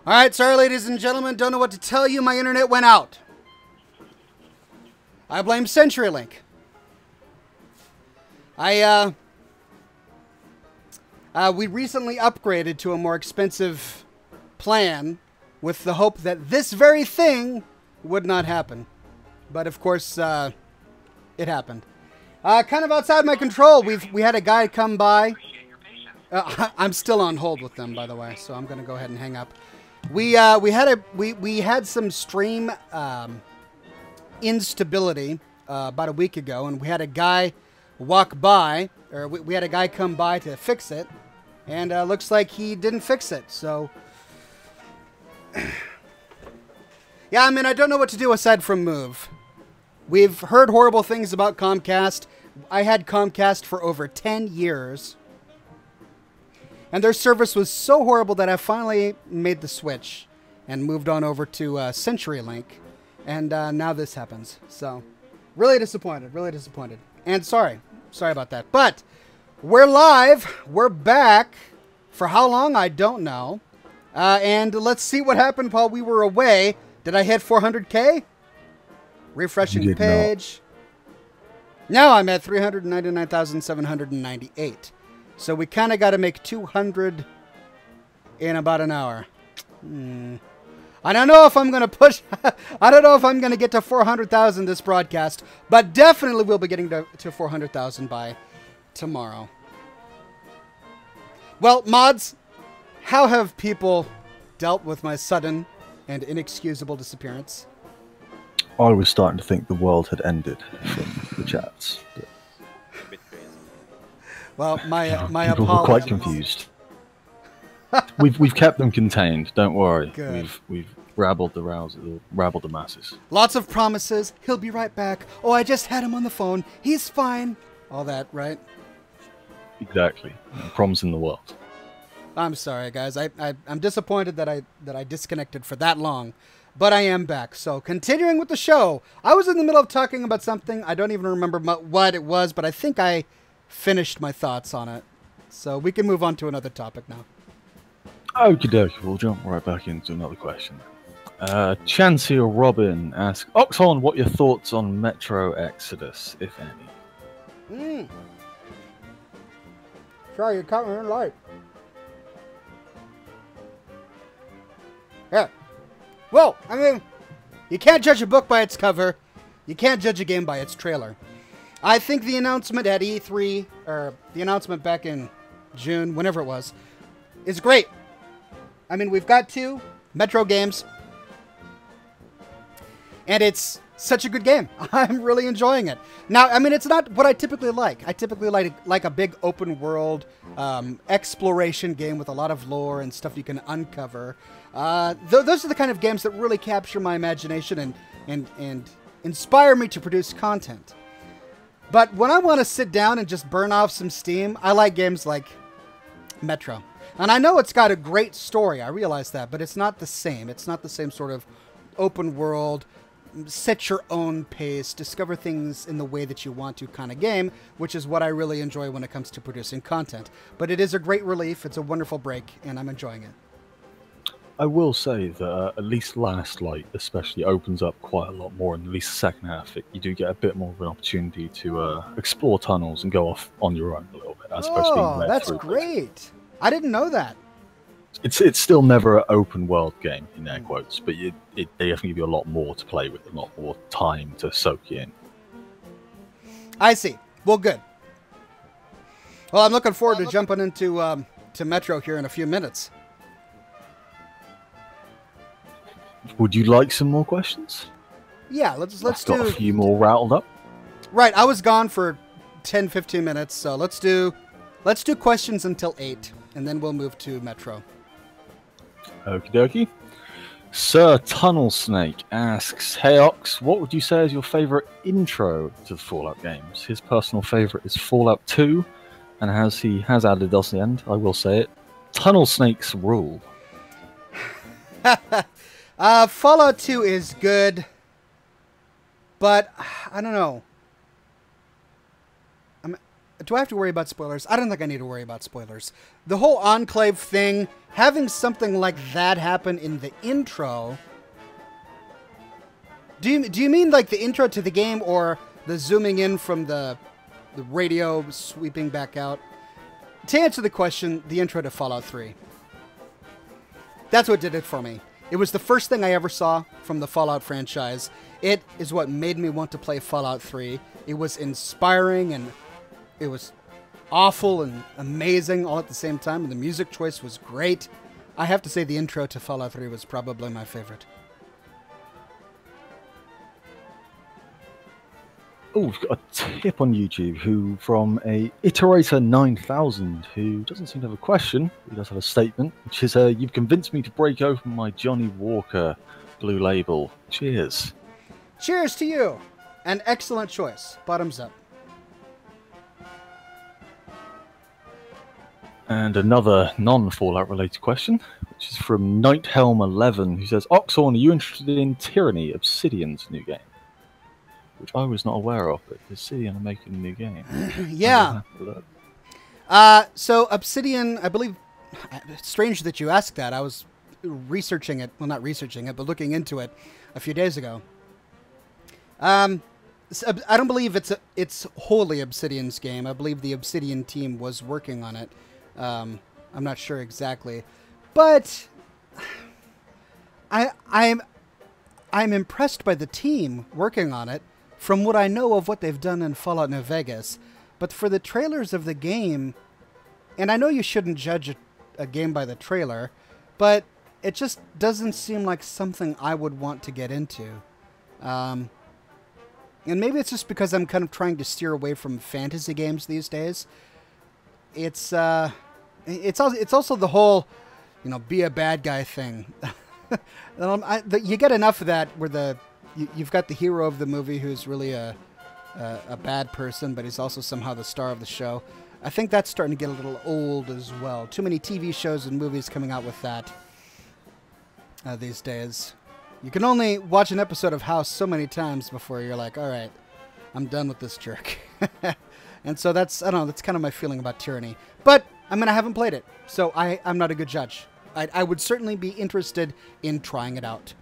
All right, sorry, ladies and gentlemen. Don't know what to tell you. My internet went out. I blame CenturyLink. We recently upgraded to a more expensive plan with the hope that this very thing would not happen. But of course, it happened. Kind of outside my control. We had a guy come by. I'm still on hold with them, by the way, so I'm going to go ahead and hang up. We had some stream instability about a week ago, and we had a guy walk by, or we had a guy come by to fix it, and looks like he didn't fix it. So, yeah, I mean, I don't know what to do aside from move. We've heard horrible things about Comcast. I had Comcast for over 10 years. And their service was so horrible that I finally made the switch and moved on over to CenturyLink. And now this happens. So, really disappointed. Really disappointed. And sorry. Sorry about that. But we're live. We're back. For how long? I don't know. And let's see what happened while we were away. Did I hit 400K? Refreshing the page. Now I'm at 399,798. So we kind of got to make 200 in about an hour. I don't know if I'm going to push... I don't know if I'm going to get to 400,000 this broadcast. But definitely we'll be getting to 400,000 by tomorrow. Well, mods, how have people dealt with my sudden and inexcusable disappearance? I was starting to think the world had ended from the chats. Well, my people apologies. were quite confused. we've kept them contained. Don't worry. Good. We've rabbled the masses. Lots of promises. He'll be right back. Oh, I just had him on the phone. He's fine. All that, right? Exactly. Problems in the world. I'm sorry, guys. I'm disappointed that I disconnected for that long, but I am back. So continuing with the show, I was in the middle of talking about something. I don't even remember what it was, but I think I finished my thoughts on it. So we can move on to another topic now. Okie dokie, we'll jump right back into another question. Chancey or Robin asks, Oxhorn, what are your thoughts on Metro Exodus, if any? Sorry, you're cutting in light. Yeah. Well, I mean, you can't judge a book by its cover. You can't judge a game by its trailer. I think the announcement at E3, or the announcement back in June, whenever it was, is great. I mean, we've got 2 Metro games, and it's such a good game. I'm really enjoying it. Now, I mean, it's not what I typically like. I typically like a big open world exploration game with a lot of lore and stuff you can uncover. Those are the kind of games that really capture my imagination and inspire me to produce content. But when I want to sit down and just burn off some steam, I like games like Metro. And I know it's got a great story, I realize that, but it's not the same. It's not the same sort of open world, set your own pace, discover things in the way that you want to kind of game, which is what I really enjoy when it comes to producing content. But it is a great relief, it's a wonderful break, and I'm enjoying it. I will say that at least Last Light especially opens up quite a lot more in at least the second half. You do get a bit more of an opportunity to explore tunnels and go off on your own a little bit, as opposed to being led that's through great. I didn't know that. It's still never an open world game, in air quotes, but they definitely give you a lot more to play with, a lot more time to soak you in. I see. Well, good. Well, I'm looking forward to jumping into to Metro here in a few minutes. Would you like some more questions? Yeah, let's I've do got a few more rattled up. Right, I was gone for 10-15 minutes, so let's do questions until 8, and then we'll move to Metro. Okie dokie. Sir Tunnel Snake asks, Hey Ox, what would you say is your favourite intro to the Fallout games? His personal favourite is Fallout 2, and as he has added at the end, I will say it, Tunnel Snakes rule. Fallout 2 is good, but I don't know. do I have to worry about spoilers? I don't think I need to worry about spoilers. The whole Enclave thing, having something like that happen in the intro. Do you mean like the intro to the game, or the zooming in from the radio sweeping back out? To answer the question, the intro to Fallout 3. That's what did it for me. It was the first thing I ever saw from the Fallout franchise. It is what made me want to play Fallout 3. It was inspiring, and it was awful and amazing all at the same time, and the music choice was great. I have to say the intro to Fallout 3 was probably my favorite. Oh, we've got a tip on YouTube from a Iterator 9000 who doesn't seem to have a question. He does have a statement, which is, you've convinced me to break open my Johnny Walker Blue Label. Cheers. Cheers to you. An excellent choice. Bottoms up. And another non-Fallout related question, which is from Nighthelm11, who says, Oxhorn, are you interested in Tyranny, Obsidian's new game? Which I was not aware of, but Obsidian are making a new game. Yeah. So Obsidian, I believe, it's strange that you asked that. I was researching it, well, not researching it, but looking into it a few days ago. I don't believe it's wholly Obsidian's game. I believe the Obsidian team was working on it. I'm not sure exactly, but I'm impressed by the team working on it from what I know of what they've done in Fallout New Vegas. But for the trailers of the game, and I know you shouldn't judge a game by the trailer, but it just doesn't seem like something I would want to get into. And maybe it's just because I'm kind of trying to steer away from fantasy games these days. It's also the whole, be a bad guy thing. You get enough of that where you've got the hero of the movie who's really a bad person, but he's also somehow the star of the show. I think that's starting to get a little old as well. Too many TV shows and movies coming out with that these days. You can only watch an episode of House so many times before you're like, all right, I'm done with this jerk. And so that's kind of my feeling about Tyranny. But I haven't played it, so I'm not a good judge. I would certainly be interested in trying it out.